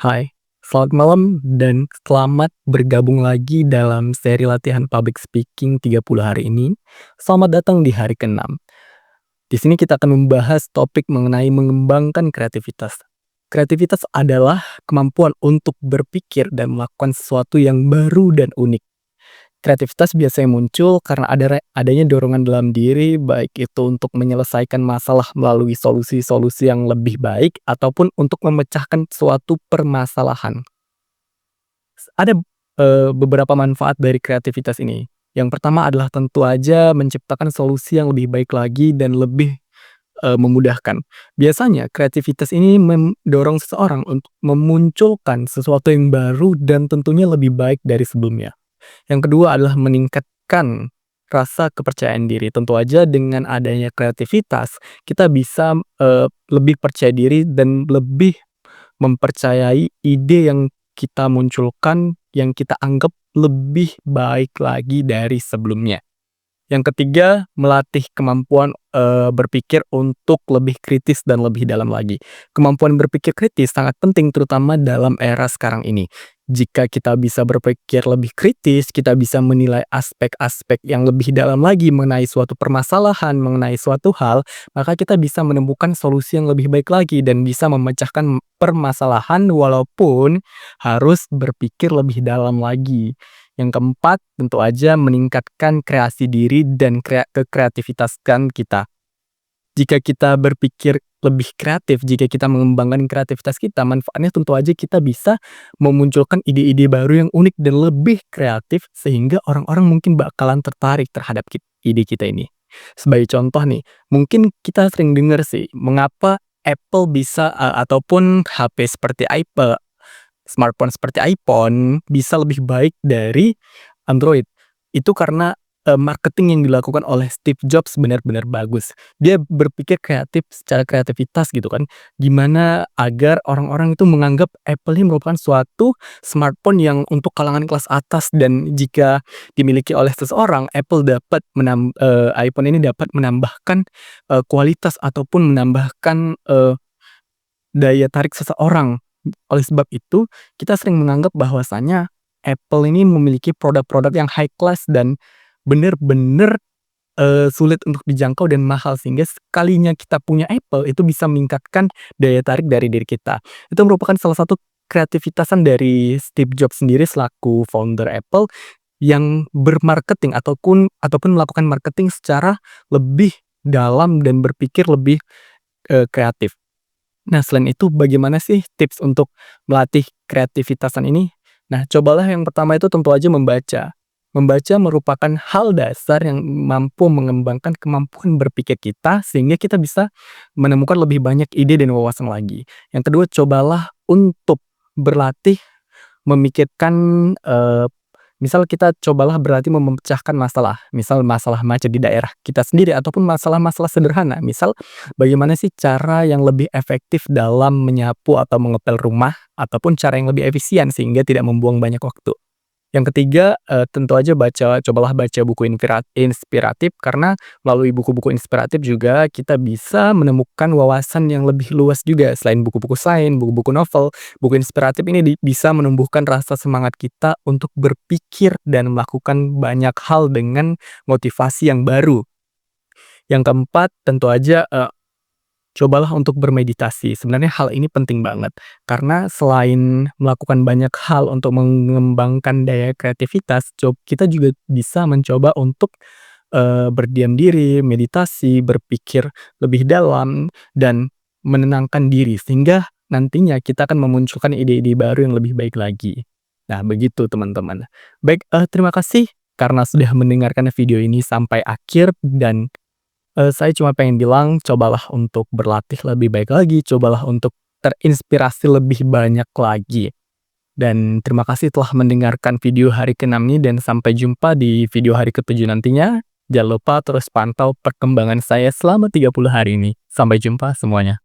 Hai, selamat malam dan selamat bergabung lagi dalam seri latihan public speaking 30 hari ini. Selamat datang di hari ke-6. Di sini kita akan membahas topik mengenai mengembangkan kreativitas. Kreativitas adalah kemampuan untuk berpikir dan melakukan sesuatu yang baru dan unik. Kreativitas biasanya muncul karena adanya dorongan dalam diri, baik itu untuk menyelesaikan masalah melalui solusi-solusi yang lebih baik ataupun untuk memecahkan suatu permasalahan. Ada, beberapa manfaat dari kreativitas ini. Yang pertama adalah tentu aja menciptakan solusi yang lebih baik lagi dan lebih, memudahkan. Biasanya kreativitas ini mendorong seseorang untuk memunculkan sesuatu yang baru dan tentunya lebih baik dari sebelumnya. Yang kedua adalah meningkatkan rasa kepercayaan diri. Tentu aja dengan adanya kreativitas, kita bisa, lebih percaya diri dan lebih mempercayai ide yang kita munculkan, yang kita anggap lebih baik lagi dari sebelumnya. Yang ketiga, melatih kemampuan, berpikir untuk lebih kritis dan lebih dalam lagi. Kemampuan berpikir kritis sangat penting terutama dalam era sekarang ini. Jika kita bisa berpikir lebih kritis, kita bisa menilai aspek-aspek yang lebih dalam lagi mengenai suatu permasalahan, mengenai suatu hal, maka kita bisa menemukan solusi yang lebih baik lagi dan bisa memecahkan permasalahan walaupun harus berpikir lebih dalam lagi. Yang keempat, tentu aja meningkatkan kreasi diri dan kekreativitasan kita. Jika kita berpikir lebih kreatif, jika kita mengembangkan kreativitas kita, manfaatnya tentu aja kita bisa memunculkan ide-ide baru yang unik dan lebih kreatif sehingga orang-orang mungkin bakalan tertarik terhadap ide kita ini. Sebagai contoh nih, mungkin kita sering dengar sih, mengapa Apple bisa ataupun HP seperti smartphone seperti iPhone bisa lebih baik dari Android. Itu karena, marketing yang dilakukan oleh Steve Jobs benar-benar bagus. Dia berpikir kreatif secara kreativitas gitu kan, gimana agar orang-orang itu menganggap Apple ini merupakan suatu smartphone yang untuk kalangan kelas atas dan jika dimiliki oleh seseorang, iPhone ini dapat menambahkan, kualitas ataupun menambahkan, daya tarik seseorang. Oleh sebab itu, kita sering menganggap bahwasanya Apple ini memiliki produk-produk yang high class dan bener-bener, sulit untuk dijangkau dan mahal sehingga sekalinya kita punya Apple itu bisa meningkatkan daya tarik dari diri kita. Itu merupakan salah satu kreativitasan dari Steve Jobs sendiri selaku founder Apple yang bermarketing ataupun melakukan marketing secara lebih dalam dan berpikir lebih, kreatif. Nah, selain itu bagaimana sih tips untuk melatih kreativitasan ini? Nah, cobalah yang pertama itu tentu aja membaca. Membaca merupakan hal dasar yang mampu mengembangkan kemampuan berpikir kita sehingga kita bisa menemukan lebih banyak ide dan wawasan lagi. Yang kedua, cobalah untuk berlatih memikirkan, misal kita cobalah berlatih memecahkan masalah, misal masalah macet di daerah kita sendiri ataupun masalah-masalah sederhana. Misal, bagaimana sih cara yang lebih efektif dalam menyapu atau mengepel rumah, ataupun cara yang lebih efisien sehingga tidak membuang banyak waktu. Yang ketiga, tentu aja cobalah baca buku inspiratif karena melalui buku-buku inspiratif juga kita bisa menemukan wawasan yang lebih luas juga. Selain buku-buku sains, buku-buku novel, buku inspiratif ini bisa menumbuhkan rasa semangat kita untuk berpikir dan melakukan banyak hal dengan motivasi yang baru. Yang keempat, tentu aja, cobalah untuk bermeditasi. Sebenarnya hal ini penting banget, karena selain melakukan banyak hal untuk mengembangkan daya kreativitas, kita juga bisa mencoba untuk, berdiam diri, meditasi, berpikir lebih dalam, dan menenangkan diri. Sehingga nantinya kita akan memunculkan ide-ide baru yang lebih baik lagi. Nah, begitu teman-teman. Baik, terima kasih karena sudah mendengarkan video ini sampai akhir dan saya cuma pengen bilang, cobalah untuk berlatih lebih baik lagi, cobalah untuk terinspirasi lebih banyak lagi. Dan terima kasih telah mendengarkan video hari ke-6 ini dan sampai jumpa di video hari ke-7 nantinya. Jangan lupa terus pantau perkembangan saya selama 30 hari ini. Sampai jumpa semuanya.